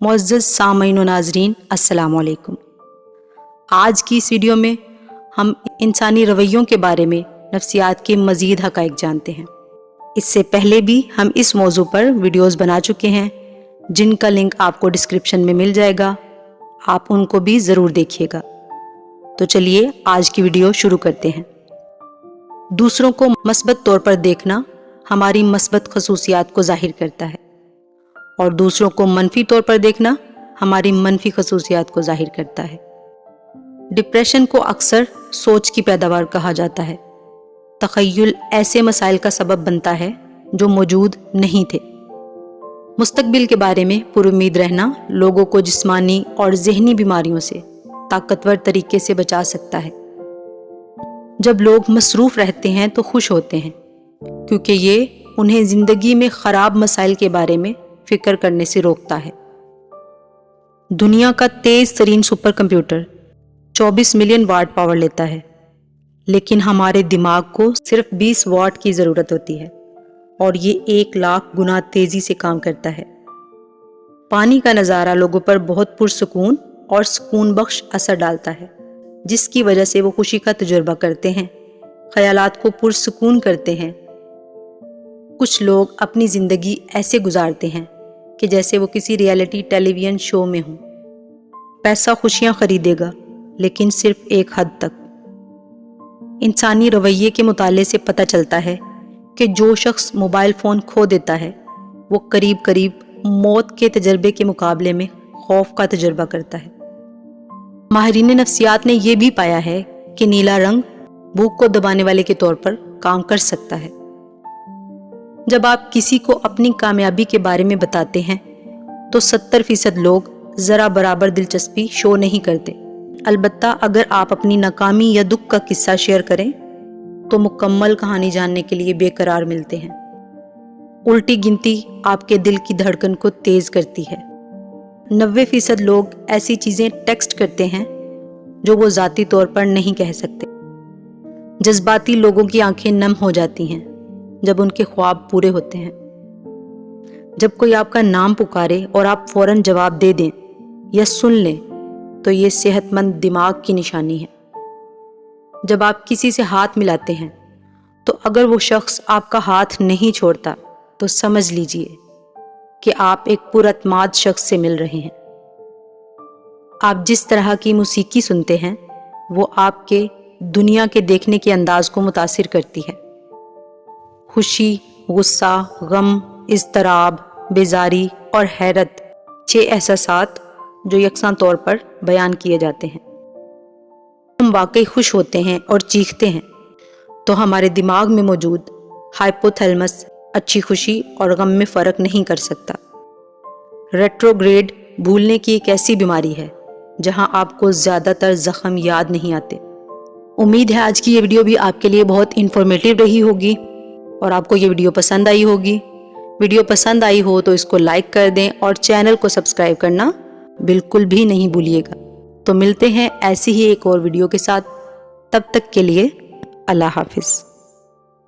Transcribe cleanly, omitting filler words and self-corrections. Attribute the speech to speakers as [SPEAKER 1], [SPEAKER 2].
[SPEAKER 1] معزز سامعین و ناظرین السلام علیکم۔ آج کی اس ویڈیو میں ہم انسانی رویوں کے بارے میں نفسیات کے مزید حقائق جانتے ہیں۔ اس سے پہلے بھی ہم اس موضوع پر ویڈیوز بنا چکے ہیں جن کا لنک آپ کو ڈسکرپشن میں مل جائے گا، آپ ان کو بھی ضرور دیکھیے گا۔ تو چلیے آج کی ویڈیو شروع کرتے ہیں۔ دوسروں کو مثبت طور پر دیکھنا ہماری مثبت خصوصیات کو ظاہر کرتا ہے اور دوسروں کو منفی طور پر دیکھنا ہماری منفی خصوصیات کو ظاہر کرتا ہے۔ ڈپریشن کو اکثر سوچ کی پیداوار کہا جاتا ہے۔ تخیل ایسے مسائل کا سبب بنتا ہے جو موجود نہیں تھے۔ مستقبل کے بارے میں پر امید رہنا لوگوں کو جسمانی اور ذہنی بیماریوں سے طاقتور طریقے سے بچا سکتا ہے۔ جب لوگ مصروف رہتے ہیں تو خوش ہوتے ہیں کیونکہ یہ انہیں زندگی میں خراب مسائل کے بارے میں فکر کرنے سے روکتا ہے۔ دنیا کا تیز ترین super computer 24 million watt power لیتا ہے، لیکن ہمارے دماغ کو صرف 20 واٹ کی ضرورت ہوتی ہے اور یہ 1 لاکھ گنا تیزی سے کام کرتا ہے۔ پانی کا نظارہ لوگوں پر بہت پرسکون اور سکون بخش اثر ڈالتا ہے، جس کی وجہ سے وہ خوشی کا تجربہ کرتے ہیں، خیالات کو پرسکون کرتے ہیں۔ کچھ لوگ اپنی زندگی ایسے گزارتے ہیں کہ جیسے وہ کسی ریئلٹی ٹیلی ویژن شو میں ہوں۔ پیسہ خوشیاں خریدے گا، لیکن صرف ایک حد تک۔ انسانی رویے کے مطالعے سے پتہ چلتا ہے کہ جو شخص موبائل فون کھو دیتا ہے وہ قریب موت کے تجربے کے مقابلے میں خوف کا تجربہ کرتا ہے۔ ماہرین نفسیات نے یہ بھی پایا ہے کہ نیلا رنگ بھوک کو دبانے والے کے طور پر کام کر سکتا ہے۔ جب آپ کسی کو اپنی کامیابی کے بارے میں بتاتے ہیں تو 70% لوگ ذرا برابر دلچسپی شو نہیں کرتے۔ البتہ اگر آپ اپنی ناکامی یا دکھ کا قصہ شیئر کریں تو مکمل کہانی جاننے کے لیے بے قرار ملتے ہیں۔ الٹی گنتی آپ کے دل کی دھڑکن کو تیز کرتی ہے۔ 90% لوگ ایسی چیزیں ٹیکسٹ کرتے ہیں جو وہ ذاتی طور پر نہیں کہہ سکتے۔ جذباتی لوگوں کی آنکھیں نم ہو جاتی ہیں جب ان کے خواب پورے ہوتے ہیں۔ جب کوئی آپ کا نام پکارے اور آپ فوراً جواب دے دیں یا سن لیں تو یہ صحت مند دماغ کی نشانی ہے۔ جب آپ کسی سے ہاتھ ملاتے ہیں تو اگر وہ شخص آپ کا ہاتھ نہیں چھوڑتا تو سمجھ لیجئے کہ آپ ایک پراعتماد شخص سے مل رہے ہیں۔ آپ جس طرح کی موسیقی سنتے ہیں وہ آپ کے دنیا کے دیکھنے کے انداز کو متاثر کرتی ہے۔ خوشی، غصہ، غم، اضطراب، بیزاری اور حیرت 6 احساسات جو یکساں طور پر بیان کیے جاتے ہیں۔ ہم واقعی خوش ہوتے ہیں اور چیختے ہیں تو ہمارے دماغ میں موجود ہائپوتھیلمس اچھی خوشی اور غم میں فرق نہیں کر سکتا۔ ریٹروگریڈ بھولنے کی ایک ایسی بیماری ہے جہاں آپ کو زیادہ تر زخم یاد نہیں آتے۔ امید ہے آج کی یہ ویڈیو بھی آپ کے لیے بہت انفارمیٹیو رہی ہوگی اور آپ کو یہ ویڈیو پسند آئی ہوگی۔ ویڈیو پسند آئی ہو تو اس کو لائک کر دیں اور چینل کو سبسکرائب کرنا بالکل بھی نہیں بھولیے گا۔ تو ملتے ہیں ایسی ہی ایک اور ویڈیو کے ساتھ، تب تک کے لیے اللہ حافظ۔